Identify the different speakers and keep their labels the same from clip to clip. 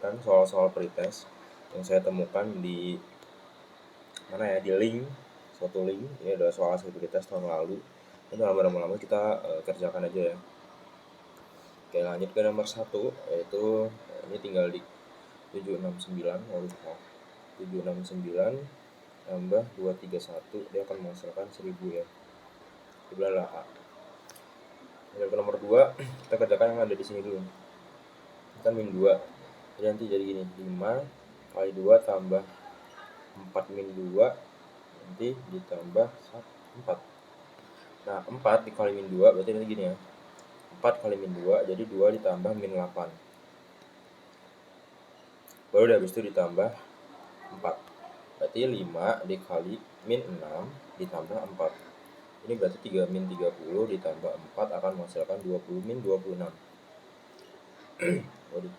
Speaker 1: kan soal-soal pretest yang saya temukan di mana ya, di suatu link. Ini adalah soal hasil pretest tahun lalu. Ini lama-lama kita kerjakan aja ya. Oke, lanjut ke nomor 1, yaitu ini tinggal di 769. 769 tambah 231, dia akan menghasilkan 1000 ya. Sebelah lah A. Lanjut ke nomor 2, kita kerjakan yang ada di sini dulu. Kita min 2. Jadi nanti jadi gini, 5 kali 2 tambah 4 min 2 nanti ditambah 4. Nah, 4 dikali min 2 berarti nanti gini ya. 4 kali min 2 jadi 2 ditambah min 8. Baru udah habis itu ditambah 4. Berarti 5 dikali min 6 ditambah 4. Ini berarti 3 min 30 ditambah 4 akan menghasilkan 20 min 26. Waduh,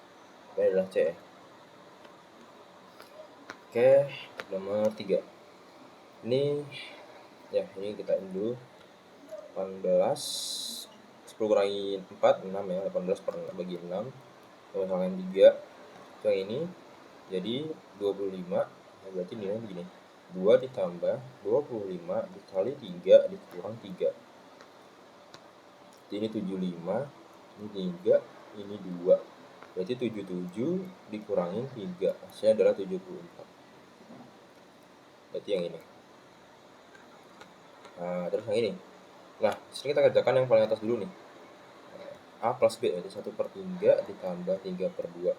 Speaker 1: ini adalah C ya. Oke, nomor 3. Ini ya, ini kita ini dulu. 18 10 kurangi 4 6 ya. 18 per 6 bagi 6 kalau misalkan 3 itu yang ini jadi 25. Berarti nilainya begini, 2 ditambah 25 dikali 3 dikurang 3. Jadi ini 75, ini 3, ini 2. Berarti 77 dikurangin 3, hasilnya adalah 74. Berarti yang ini. Nah, terus yang ini. Nah, sini kita kerjakan yang paling atas dulu nih. A plus B, berarti 1/3 ditambah 3/2.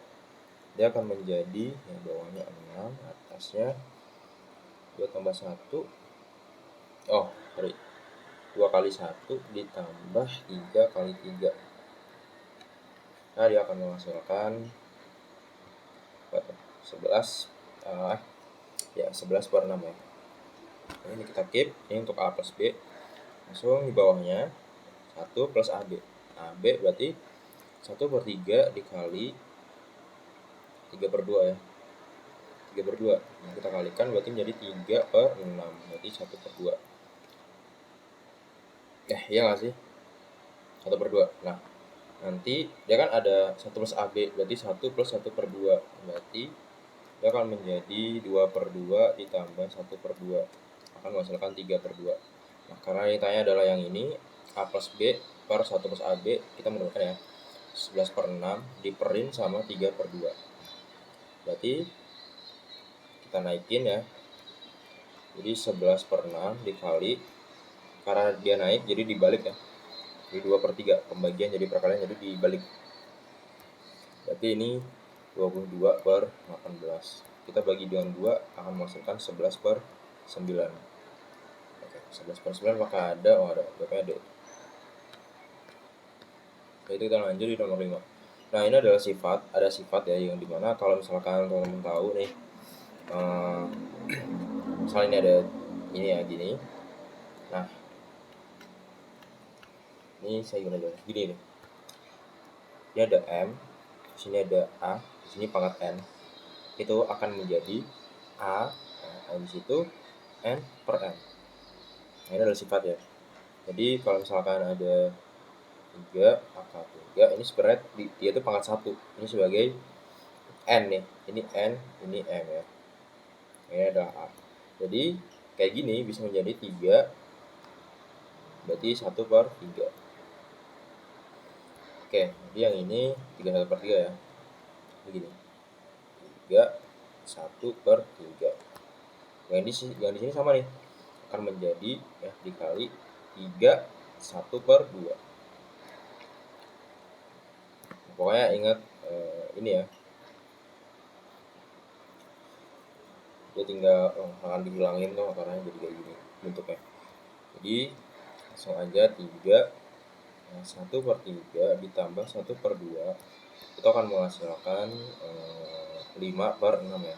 Speaker 1: Dia akan menjadi yang bawahnya 6, atasnya 2 tambah 1. Oh, sorry. 2 kali 1 ditambah 3 kali 3. Nah, dia akan menghasilkan 11 ya 11/6 ya. Nah, ini kita keep, ini untuk A plus B. Langsung di bawahnya 1 plus AB. AB berarti 1/3 dikali 3/2 ya. 3/2. Nah, kita kalikan berarti menjadi 3/6. Berarti 1/2. Iya nggak sih? 1/2. Nah, nanti dia kan ada 1 plus AB, berarti 1 plus 1/2. Berarti dia akan menjadi 2/2 ditambah 1/2. Akan menghasilkan 3/2. Nah, karena yang ditanya adalah yang ini, A plus B per 1 plus AB, kita menggunakan ya 11/6 diperin sama 3/2. Berarti kita naikin ya. Jadi 11/6 dikali, karena dia naik jadi dibalik ya. Jadi 2/3, pembagian jadi perkalian jadi dibalik. Berarti ini 22/18. Kita bagi dengan 2 akan menghasilkan 11/9. Oke, 11/9 maka ada, ada, berapa ada? Jadi kita lanjut di nomor 5. Nah, ini adalah ada sifat ya, yang dimana kalau misalkan teman-teman tahu nih, misalnya ini ada ini ya, gini. Nah, ini saya gimana dulu, gini nih. Ini ada M, sini ada A, sini pangkat N. Itu akan menjadi A, di situ N per M. Nah, ini adalah sifat ya. Jadi kalau misalkan ada 3 pangkat 3, ini sebenarnya dia itu pangkat 1. Ini sebagai N nih. Ini N, ini M ya. Ini adalah A. Jadi kayak gini bisa menjadi 3, berarti 1/3. Oke, jadi yang ini 3/1/3 ya. Begini. 3 1/3. Yang di sini sama nih. Akan menjadi ya dikali 3 1/2. Pokoknya ingat ini ya. Dia tinggal akan dihilangin tuh akarnya jadi kayak gini bentuknya. Jadi langsung aja 3 1/3 ditambah 1/2 itu akan menghasilkan 5/6 ya.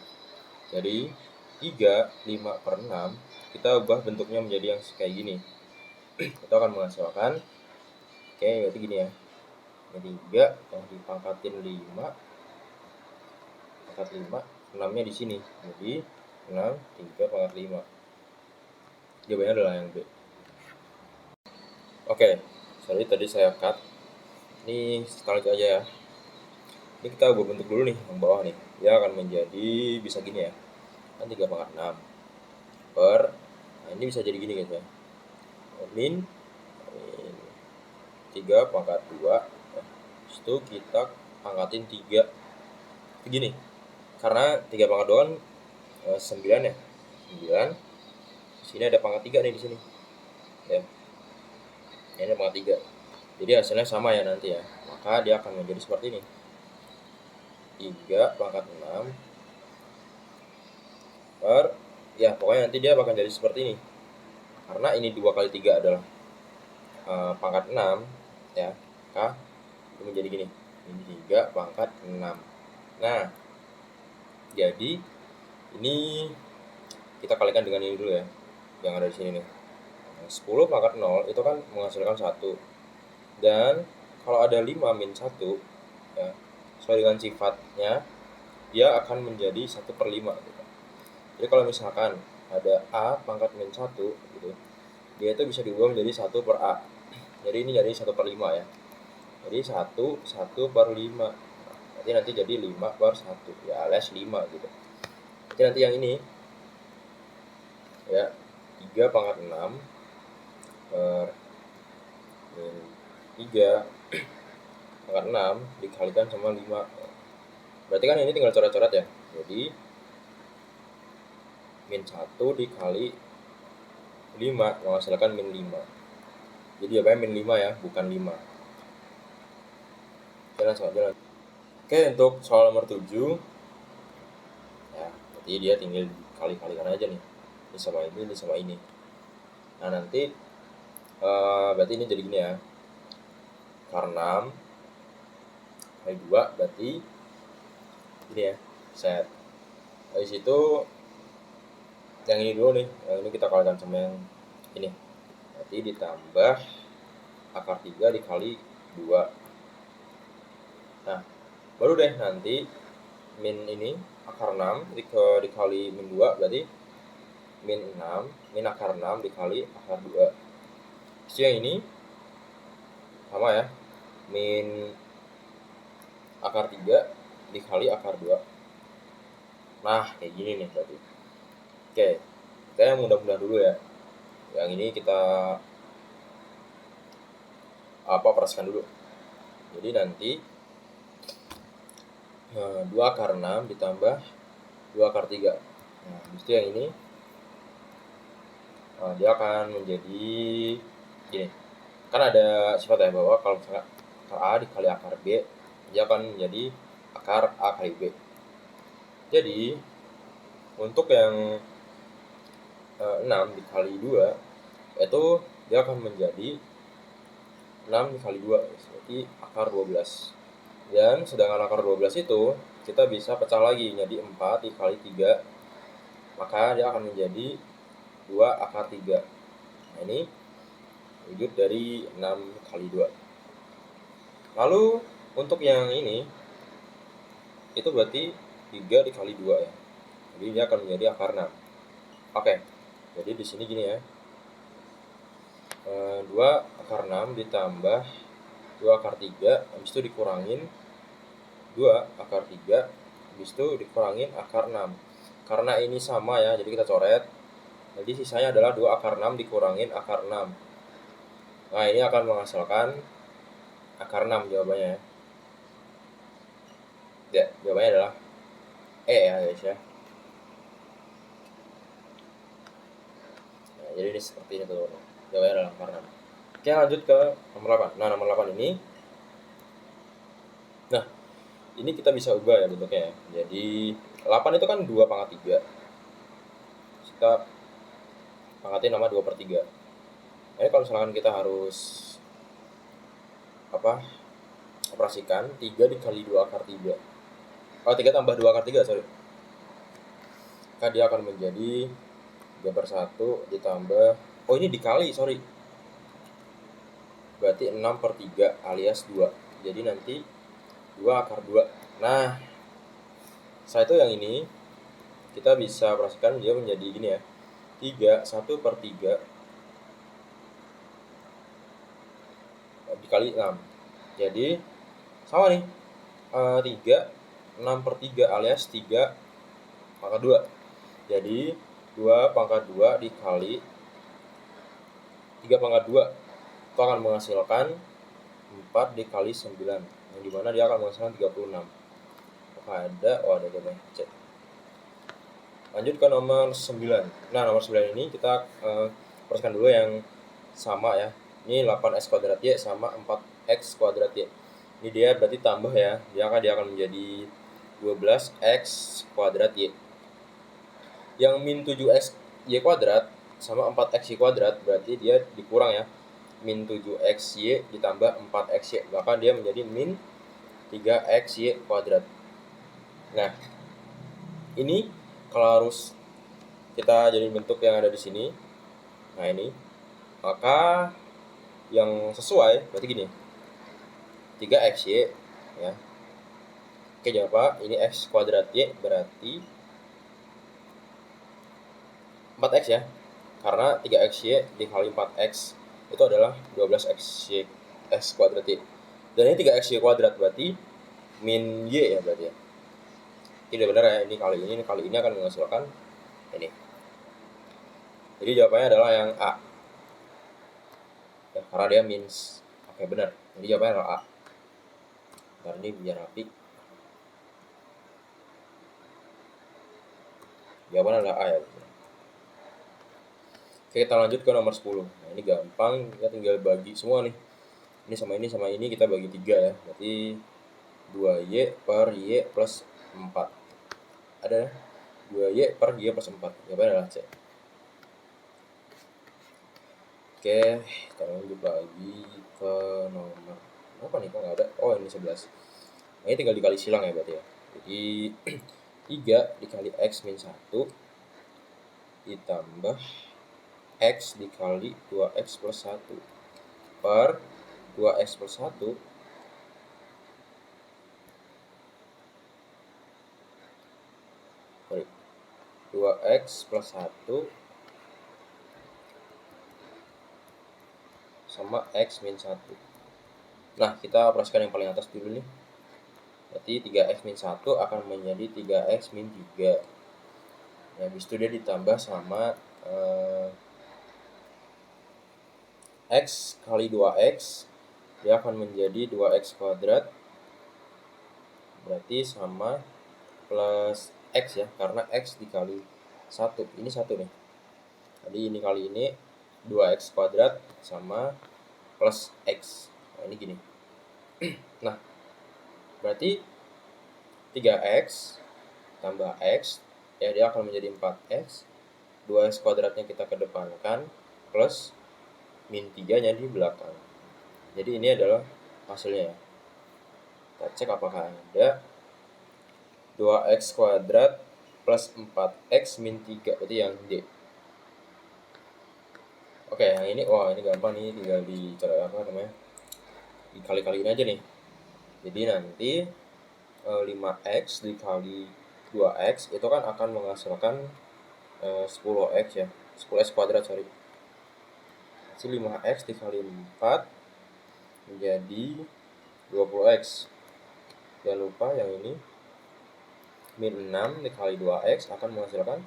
Speaker 1: Jadi 3 5/6 kita ubah bentuknya menjadi yang kayak gini. Itu akan menghasilkan, oke, berarti gini ya. Ini 3 yang dipangkatin 5, pangkat 5, 6-nya di sini. Jadi 6 3 pangkat 5. Jawabannya adalah yang B. Oke, sorry tadi saya cut. Ini sekali aja ya. Ini kita gue bentuk dulu nih yang bawah nih. Dia akan menjadi bisa gini ya. Kan 3 pangkat 6 per, nah ini bisa jadi gini guys ya. Min 3 pangkat 2. Terus itu kita pangkatin 3. Begini. Karena 3 pangkat 2 kan 9 ya. 9. Di sini ada pangkat 3 nih di sini. Ya. Ini ada pangkat 3. Jadi hasilnya sama ya nanti ya. Maka dia akan menjadi seperti ini. 3 pangkat 6 per, ya pokoknya nanti dia bakal jadi seperti ini. Karena ini 2 kali 3 adalah pangkat 6 ya, maka itu menjadi gini. Ini 3 pangkat 6. Nah, jadi ini kita kalikan dengan ini dulu ya, yang ada di sini nih. 10 pangkat 0 itu kan menghasilkan 1. Dan kalau ada 5 min 1 ya, sesuai dengan sifatnya, dia akan menjadi 1/5 gitu. Jadi kalau misalkan ada A pangkat min 1 gitu, dia itu bisa diubah menjadi 1 per A. Jadi ini jadi 1/5 ya. Jadi 1/5. Berarti nanti jadi 5/1 ya, alias 5 gitu. Jadi nanti yang ini ya 3 pangkat 6 per min 3 pangkat 6 dikalikan sama 5. Berarti kan ini tinggal coret-coret ya. Jadi min 1 dikali 5 menghasilkan min 5. Jadi jawabannya min 5 ya, bukan 5. Jalan. Oke, untuk soal nomor 7 ya, berarti dia tinggal kali-kalikan aja nih. Ini sama ini. Nah, nanti berarti ini jadi gini ya. Akar 6 kali 2 berarti ini ya, set. Dari situ yang ini dulu nih, yang ini kita kalikan sama yang ini. Berarti ditambah akar 3 dikali 2. Nah, baru deh nanti min ini akar 6 dikali min 2 berarti min akar 6 dikali akar 2. Terus yang ini sama ya, min akar 3 dikali akar 2. Nah, kayak gini nih berarti. Oke, kita yang mudah-mudah dulu ya. Yang ini kita operasikan dulu. Jadi nanti 2 akar 6 ditambah 2 akar 3. Nah, mesti yang ini dia akan menjadi gini. Kan ada sifat ya bahwa kalau misalnya akar A dikali akar B, dia akan menjadi akar A kali B. Jadi untuk yang 6 dikali 2 itu dia akan menjadi 6 dikali 2, berarti akar 12. Dan sedangkan akar 12 itu kita bisa pecah lagi jadi 4 dikali 3, maka dia akan menjadi 2 akar 3. Nah, ini wujud dari 6 kali 2. Lalu untuk yang ini itu berarti 3 dikali 2 ya. Jadi dia akan menjadi akar 6. Oke. Jadi di sini gini ya. 2 akar 6 ditambah 2 akar 3, habis itu dikurangin 2 akar 3, habis itu dikurangin akar 6. Karena ini sama ya, jadi kita coret. Jadi sisanya adalah 2 akar 6 dikurangin akar 6. Nah, ini akan menghasilkan akar 6 jawabannya. Ya, jawabannya adalah E ya guys ya. Nah, jadi ini seperti ini tuh. Jawabannya adalah akar 6. Oke, lanjut ke nomor 8. Nah, nomor 8 ini. Nah, ini kita bisa ubah ya bentuknya ya. Jadi 8 itu kan 2 pangkat 3. Kita pangkatin nama 2/3. Jadi kalau misalkan kita harus operasikan 3 dikali 2 akar 3. 3 tambah 2 akar 3, sorry. Maka dia akan menjadi 3/1 ditambah, ini dikali, sorry. Berarti 6/3 alias 2. Jadi nanti 2 akar 2. Nah, setelah itu yang ini kita bisa operasikan dia menjadi gini ya. 1/3 dikali 6. Jadi sama nih. 3 6/3 alias 3 pangkat 2. Jadi 2 pangkat 2 dikali 3 pangkat 2 itu akan menghasilkan 4 dikali 9, yang dimana dia akan menghasilkan 36. Ada cek. Lanjut ke nomor 9. Nah, nomor 9 ini kita perhatikan dulu yang sama ya. Ini 8x kuadrat Y sama 4x kuadrat Y. Ini dia berarti tambah ya. Dia akan menjadi 12x kuadrat Y. Yang min 7x Y kuadrat sama 4x Y kuadrat berarti dia dikurang ya. Min 7x Y ditambah 4x Y. Maka dia menjadi min 3x Y kuadrat. Nah, ini kalau harus kita jadi bentuk yang ada di sini. Nah, ini. Maka yang sesuai berarti gini. 3x Y ya. Oke, jangan lupa ini x kuadrat Y berarti 4x ya. Karena 3x Y dikali 4x itu adalah 12x Y x kuadrat Y. Dan ini 3x Y kuadrat berarti min Y ya berarti ya. Tidak benar ya, ini kali ini akan menghasilkan ini. Jadi jawabannya adalah yang A. Ya, karena dia means. Oke, benar. Jadi jawabannya adalah A. Ntar ini biar rapi. Jawabannya adalah A ya. Oke, kita lanjut ke nomor 10. Nah, ini gampang, kita tinggal bagi semua nih. Ini sama ini kita bagi 3 ya. Berarti 2Y per Y plus 4. Ada 2Y per Y plus 4. Jawabannya adalah C. Oke, kita lanjut lagi ke nomor apa nih, kok nggak ada? Oh, ini 11. Nah, ini tinggal dikali silang ya berarti ya. Jadi 3 dikali X min 1 ditambah X dikali 2X plus 1 per 2X plus 1 2X plus 1 sama X min 1. Nah, kita operasikan yang paling atas dulu nih. Berarti 3X min 1 akan menjadi 3X min 3. Nah, habis itu dia ditambah sama X kali 2X. Dia akan menjadi 2X kuadrat. Berarti sama plus X ya, karena X dikali 1. Ini 1 nih. Jadi ini kali ini 2X kuadrat sama plus X. Nah, ini gini. Nah, berarti 3X tambah X, ya dia akan menjadi 4X. 2X kuadratnya kita kedepankan, plus min 3-nya di belakang. Jadi ini adalah hasilnya ya. Kita cek apakah ada 2X kuadrat plus 4X min 3, berarti yang D. Oke, yang ini, wah ini gampang nih, tinggal dikali-kaliin aja nih. Jadi nanti 5X dikali 2X itu kan akan menghasilkan 10X ya, 10X kuadrat sorry. Jadi 5X dikali 4 menjadi 20X. Jangan lupa yang ini min 6 dikali 2X akan menghasilkan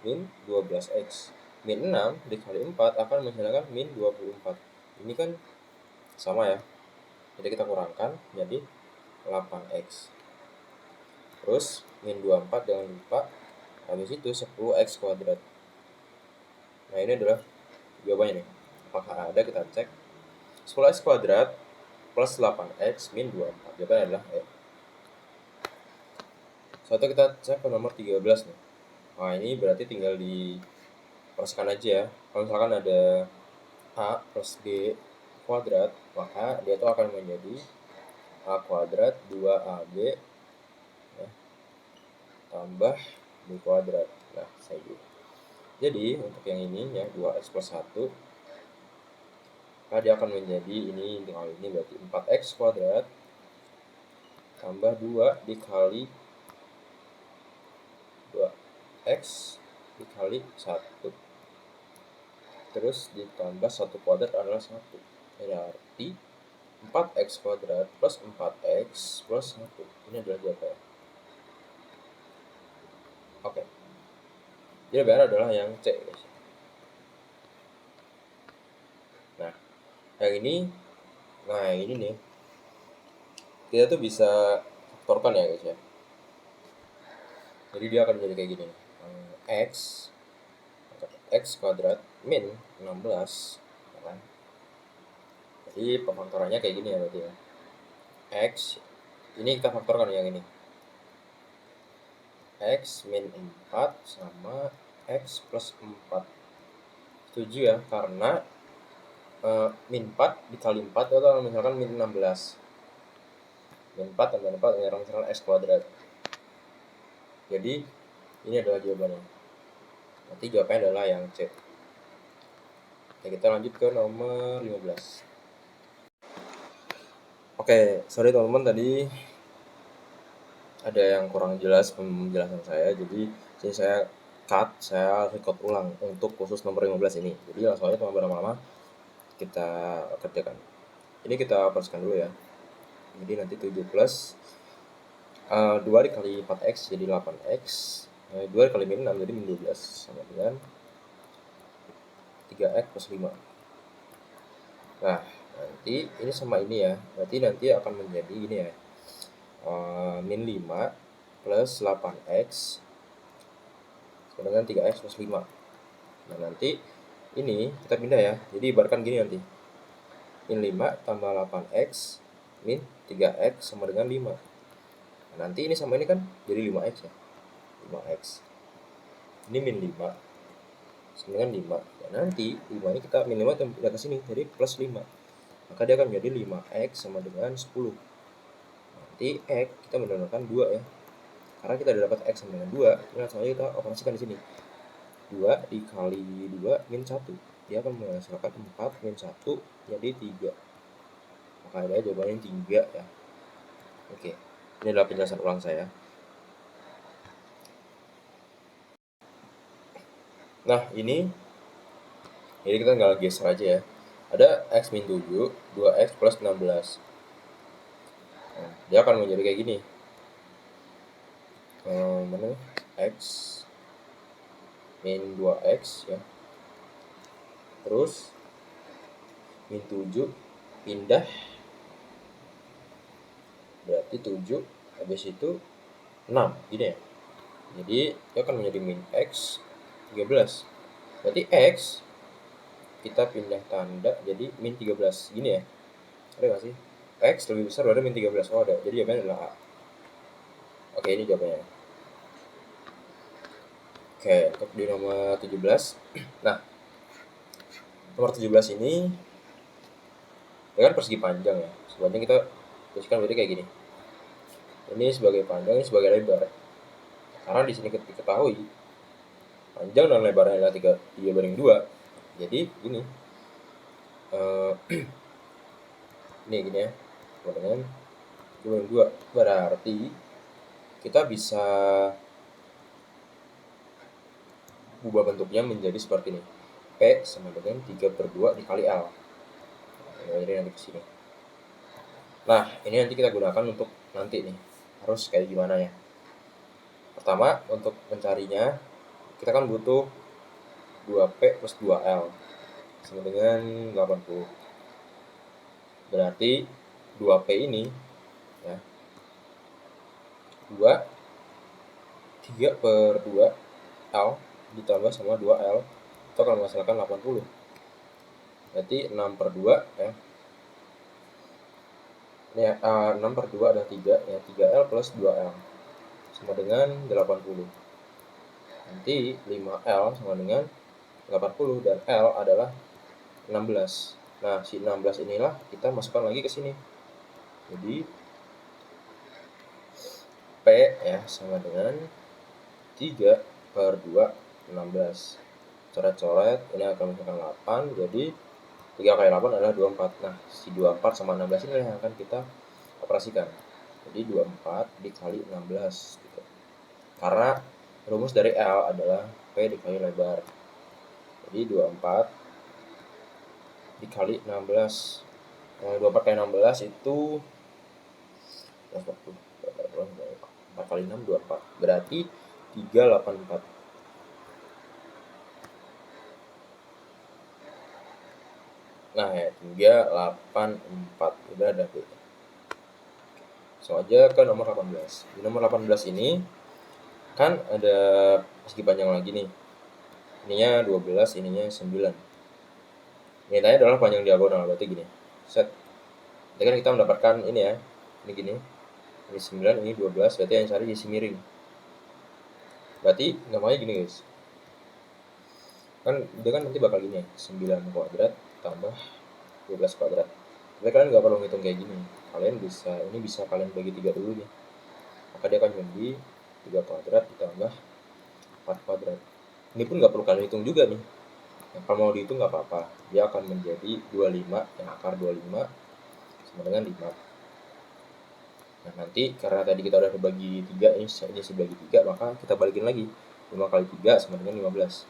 Speaker 1: min 12X. Min 6 dikali 4 akan menghasilkan min 24. Ini kan sama ya. Jadi kita kurangkan jadi 8X. Terus min 24 jangan lupa. Habis itu 10X kuadrat. Nah, ini adalah jawabannya nih. Apakah ada, kita cek. 10X kuadrat plus 8X min 24. Jawabannya adalah E. Satu kita cek ke nomor 13 nih. Nah, ini berarti tinggal diperhatikan aja ya. Kalau misalkan ada A plus B kuadrat, maka dia itu akan menjadi A kuadrat 2AB ya, tambah B kuadrat. Nah, saya juga. Jadi, untuk yang ini ya, 2X plus 1, maka dia akan menjadi ini, tinggal ini berarti 4X kuadrat tambah 2 dikali 2X dikali 1. Terus ditambah 1 kuadrat adalah 1. Berarti 4x kuadrat plus 4x plus 1. Ini adalah jawabannya. Oke. Jadi jawabannya adalah yang C, guys. Nah, yang ini nih. Kita tuh bisa faktorkan ya, guys ya. Jadi dia akan menjadi kayak gini. X kuadrat min 16, ya kan? Jadi pemfaktorannya kayak gini ya berarti ya. X ini kita faktorkan yang ini. X min 4 sama X plus 4. Setuju ya, karena min 4 dikali 4 itu kalau misalkan min 16. Min 4 tambah 4 misalkan X kuadrat. Jadi ini adalah jawabannya. Nanti jawabannya adalah yang C. Oke, kita lanjut ke nomor 15. Oke, sorry teman-teman, tadi ada yang kurang jelas penjelasan saya, jadi saya record ulang untuk khusus nomor 15 ini. Jadi langsung aja teman-teman, lama-lama kita kerjakan. Ini kita perskan dulu ya. Jadi nanti 7 plus 2 dikali 4x jadi 8x, 2 dikali min 6 jadi min 12 sama dengan 3x plus 5. Nah, nanti ini sama ini ya, berarti nanti akan menjadi gini ya, min 5 plus 8x dengan 3x plus 5. Nah, nanti ini kita pindah ya, jadi ibaratkan gini nanti, min 5 tambah 8x min 3x sama dengan 5. Nah, nanti ini sama ini kan jadi 5x ya, 5x. Ini min 5 sama dengan 5. Nah, nanti 5 ini kita min 5 pindah ke sini, jadi plus 5. Maka dia akan menjadi 5x sama dengan 10. Nanti x kita menggunakan 2 ya. Karena kita sudah dapat x sama dengan 2, ini langsung aja kita operasikan di sini. 2 dikali 2 min 1. Dia akan menghasilkan 4 min 1 jadi 3. Maka ada jawabannya 3 ya. Oke. Ini adalah penjelasan ulang saya. Nah, ini jadi kita tinggal geser aja ya. Ada x min 7, 2x plus 16. Nah, dia akan menjadi kayak gini. Mana? X min 2x ya. Terus min 7 pindah, berarti 7 habis itu 6 gini ya. Jadi dia akan menjadi min x 13. Berarti x kita pindah tanda jadi min 13 gini ya. Ada nggak sih? X lebih besar dari min 13. Oh ada. Jadi jawabannya adalah A. Oke, ini jawabannya. Oke, untuk di nomor 17. Nah, nomor 17 ini dengan persegi panjang ya. Sebenarnya kita tuliskan berarti kayak gini. Ini sebagai panjang, ini sebagai lebar. Karena di sini diketahui panjang dan lebarnya adalah 3/2. Jadi gini. Ini gini ya. Dengan 3/2 berarti kita bisa ubah bentuknya menjadi seperti ini. P sama dengan 3/2 dikali L. Nah, ini nanti ke sini. Nah, ini nanti kita gunakan untuk nanti nih. Harus kayak gimana ya? Pertama, untuk mencarinya kita kan butuh 2P plus 2L sama dengan 80. Berarti 2P ini ya 3/2 L ditambah sama 2L itu akan menghasilkan 80. Berarti 6/2 ya. Ini ya, 6/2 adalah 3 ya, 3L plus 2L sama dengan 80. Nanti 5L sama dengan 80 dan L adalah 16. Nah, si 16 inilah kita masukkan lagi ke sini. Jadi P ya sama dengan 3/2 16. Coret-coret ini akan menghasilkan 8. Jadi 3 kali 8 adalah 24. Nah, si 24 sama 16 ini yang akan kita operasikan. Jadi 24 dikali 16 gitu. Karena rumus dari L adalah P dikali lebar. Jadi 24 dikali 16 24 kali 16 itu 4 kali 6 24, berarti 384. Nah ya 384 udah ada tuh. So aja ke nomor 18. Di nomor 18 ini kan ada persegi panjang lagi nih. Ininya 12, ininya 9. Ini tanya adalah panjang diagonal, berarti gini. Set. Jadi kan kita mendapatkan ini ya. Ini gini. Ini 9, ini 12, berarti yang cari sisi miring. Berarti namanya gini guys. Kan dia kan nanti bakal gini ya. 9 kuadrat tambah 12 kuadrat. Tapi kalian nggak perlu ngitung kayak gini. Kalian bisa kalian bagi 3 dulu nih. Maka dia akan jadi 3 kuadrat ditambah 4 kuadrat. Ini pun nggak perlu kalian hitung juga nih. Kalau mau dihitung nggak apa-apa. Dia akan menjadi 25, yang akar 25 sama dengan 5. Nah nanti karena tadi kita udah bagi 3, ini dibagi 3, maka kita balikin lagi. 5 kali 3 sama dengan 15.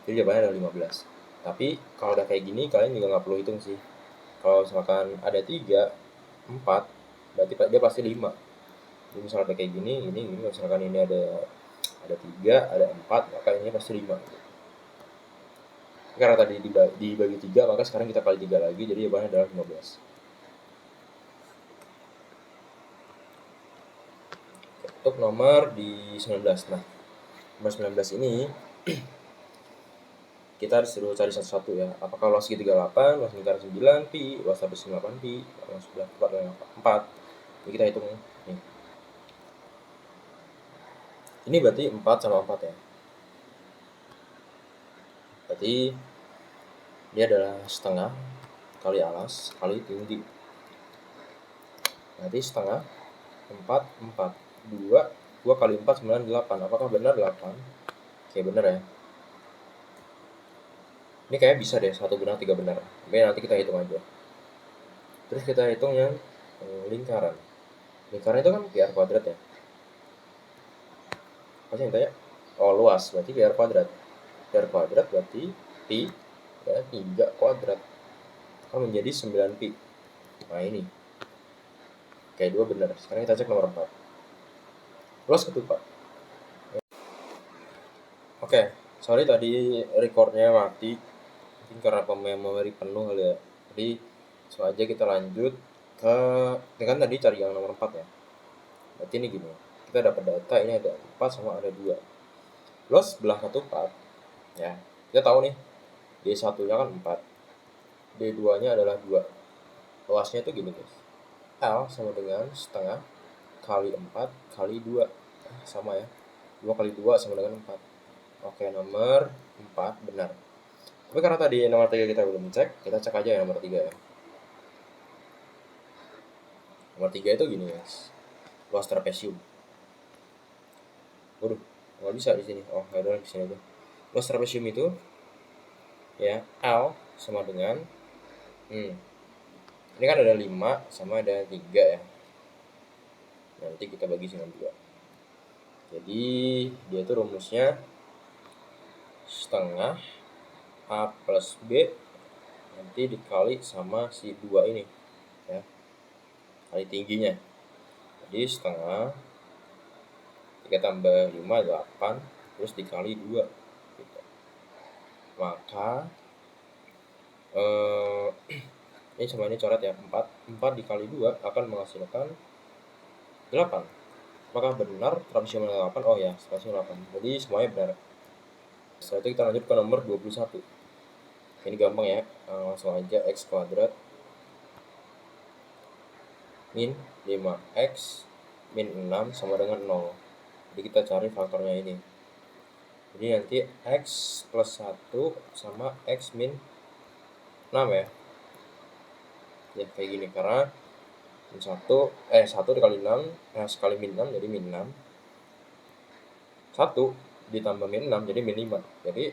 Speaker 1: Jadi jawabannya adalah 15. Tapi kalau udah kayak gini kalian juga nggak perlu hitung sih. Kalau misalkan ada 3, 4, berarti dia pasti 5. Jadi misalkan ada kayak gini, misalkan ini ada 3, ada 4, maka ini pasti 5 gitu. Karena tadi dibagi 3, maka sekarang kita kali 3 lagi, jadi jawabannya adalah 15. Untuk nomor di 19. Nah, nomor 19 ini kita disuruh cari satu-satu ya. Apakah luas segitiga 8, luas lingkaran 9 pi, luas habis 8 pi, luas sebelah 4 dan 4. Jadi kita hitung nih. Ini berarti 4 sama 4 ya. Berarti ini adalah setengah kali alas kali tinggi. Berarti setengah 4, 4. 2 kali 4, 9, 8. Apakah benar 8? Oke, benar ya. Ini kayak bisa deh, 1 benar, 3 benar. Oke, nanti kita hitung aja. Terus kita hitung yang lingkaran. Lingkaran itu kan PR kuadrat ya. Apa sih yang tanya? Oh, luas, berarti PR kuadrat. PR kuadrat berarti pi ya 3 kuadrat. Akan menjadi 9 pi. Nah ini. Kayak 2 benar. Sekarang kita cek nomor 4. Luas ketupat. Oke, sorry tadi recordnya mati. Mungkin karena memori penuh kali ya. Jadi aja kita lanjut ke dengan tadi cari yang nomor 4 ya. Berarti ini gini. Kita dapat data ini ada 4 sama ada 2. Luas belah ketupat ya. Kita tahu nih. D1 nya kan 4. D2 nya adalah 2. Luasnya itu gini guys. L sama dengan setengah kali 4 kali 2. Sama ya. 2 kali 2 sama dengan 4. Oke, nomor 4 benar. Tapi karena tadi nomor 3 kita belum cek, kita cek aja ya nomor 3 ya. Nomor 3 itu gini guys. Luas trapesium. Waduh, nggak bisa di sini. Oh, ya udah di sini aja. Luas trapesium itu ya L sama dengan ini kan ada 5 sama ada 3 ya. Nanti kita bagi dengan 2. Jadi dia itu rumusnya setengah A plus B nanti dikali sama si 2 ini ya, kali tingginya. Jadi setengah 3 tambah 5 8 terus dikali 2 gitu. Maka ini sama ini coret ya, 4 dikali 2 akan menghasilkan 8. Apakah benar trapesium 8? Oh ya, trapesium 8. Jadi semuanya benar. Setelah itu kita lanjut ke nomor 21. Ini gampang ya, langsung aja x kuadrat min 5x min 6 sama dengan 0. Jadi kita cari faktornya ini. Jadi nanti x plus 1 sama x min 6 ya. Ya kayak gini, karena min 1 dikali 6, sekali min 6 jadi min 6. 1 ditambah min 6 jadi min 5. Jadi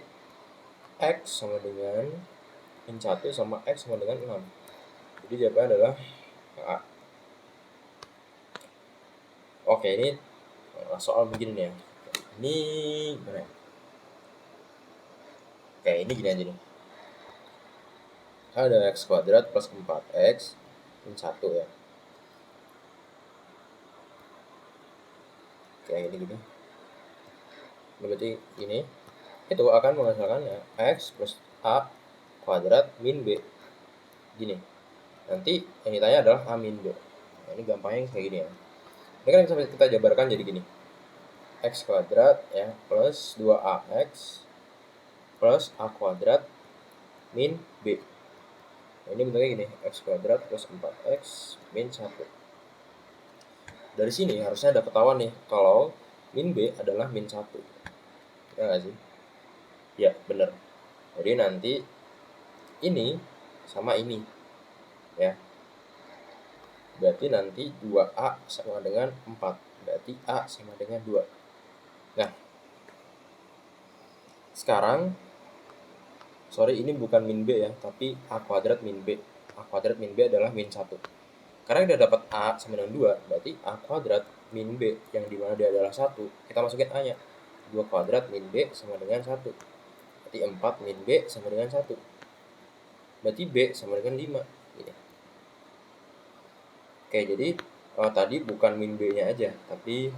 Speaker 1: x sama dengan min 1 sama x sama dengan 6. Jadi jawabannya adalah A. Oke, ini soal begini nih ya. Ini gimana ya? Oke, ini gini aja nih. Ada x kuadrat plus 4x min 1 ya. Kayak gini. Berarti ini itu akan menghasilkan ya x plus a kuadrat min b. Gini. Nanti yang ditanya adalah a min b. Nah, ini gampangnya kayak gini ya. Ini kan bisa kita jabarkan jadi gini. X kuadrat ya plus 2ax plus a kuadrat min b. Nah, ini bentuknya gini, x kuadrat plus 4x min 1. Dari sini harusnya ada ketahuan nih kalau min b adalah min 1. Ya nggak sih? Ya, bener. Jadi nanti ini sama ini. Ya. Berarti nanti 2a sama dengan 4. Berarti a sama dengan 2. Nah, sekarang sorry ini bukan min b ya, tapi a kuadrat min b. A kuadrat min b adalah min 1. Karena kita dapat a sama dengan 2, berarti a kuadrat min b yang dimana dia adalah 1, kita masukin a nya. 2 kuadrat min b sama dengan 1. Berarti 4 min b sama dengan 1. Berarti b sama dengan 5. Gini. Oke, jadi tadi bukan min b nya aja, tapi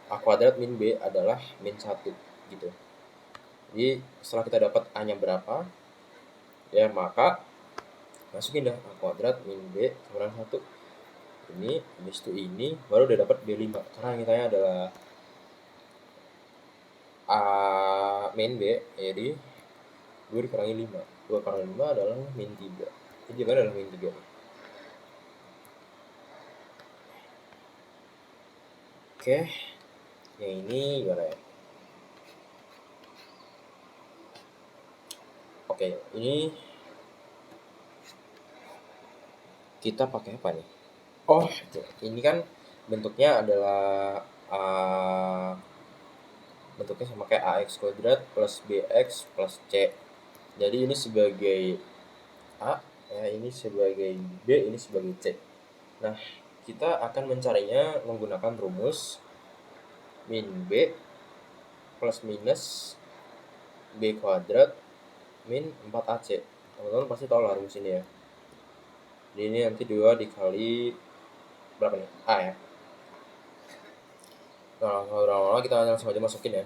Speaker 1: a kuadrat min b adalah min 1 gitu. Jadi setelah kita dapat a nya berapa, ya maka masukin dah a kuadrat min b sama dengan 1. Ini habis itu ini baru udah dapat b5, karena yang ditanya adalah a min b, jadi 2 dikurangi 5. 2 kurangi 5 adalah min 3. Jadi jawabannya adalah min 3. Oke, yang ini gimana ya? Oke, ini kita pakai apa nih? Oh, ini kan bentuknya adalah bentuknya sama kayak ax kuadrat plus bx plus c. Jadi ini sebagai a, ya ini sebagai b, ini sebagai c. Nah, kita akan mencarinya menggunakan rumus min b plus minus b kuadrat min 4ac. Teman-teman pasti tahu lah rumus ini ya. Jadi ini nanti 2 dikali berapa nih? A ya. Nah, lama-lama kita langsung aja masukin ya.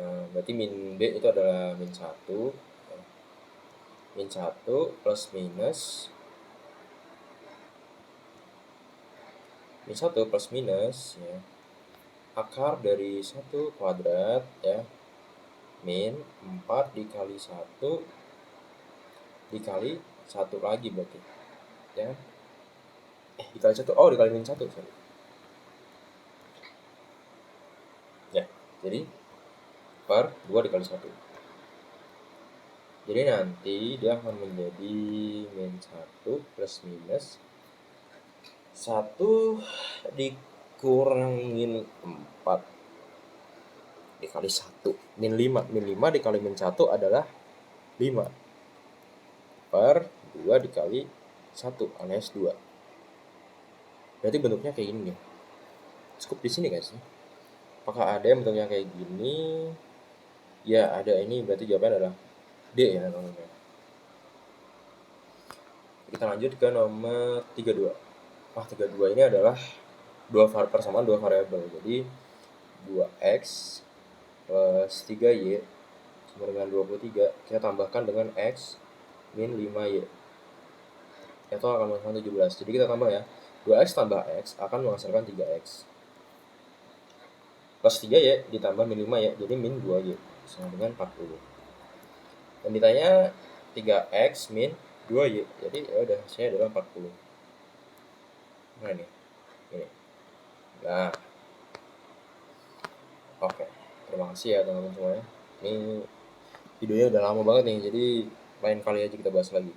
Speaker 1: Nah, berarti min b itu adalah min 1. Min 1 plus minus min 1 plus minus ya, akar dari 1 kuadrat ya, min 4 dikali 1 dikali 1 lagi berarti ya, dikali 1, oh dikali min 1 sorry. Ya, jadi per 2 dikali 1. Jadi nanti dia akan menjadi min 1 plus minus 1 dikurangin 4 dikali 1 min 5. Min 5 dikali min 1 adalah 5 per 2 dikali 1 alias 2. Berarti bentuknya kayak gini nih. Cukup di sini guys. Apakah ada yang bentuknya kayak gini? Ya ada, ini berarti jawabannya adalah D ya nomornya. Kita lanjut ke nomor 32. 32 ini adalah persamaan dua variabel. Jadi 2x plus 3y sama dengan 23 kita tambahkan dengan x min 5y. Itu akan menghasilkan 17. Jadi kita tambah ya. 2x tambah x akan menghasilkan 3x. Plus 3y ditambah min 5y, jadi min 2y sama dengan 40. Dan ditanya 3x min 2y, jadi ya udah saya adalah 40. Nah ini. Nah, oke. Terima kasih ya teman-teman semuanya. Ini videonya udah lama banget nih, jadi lain kali aja kita bahas lagi.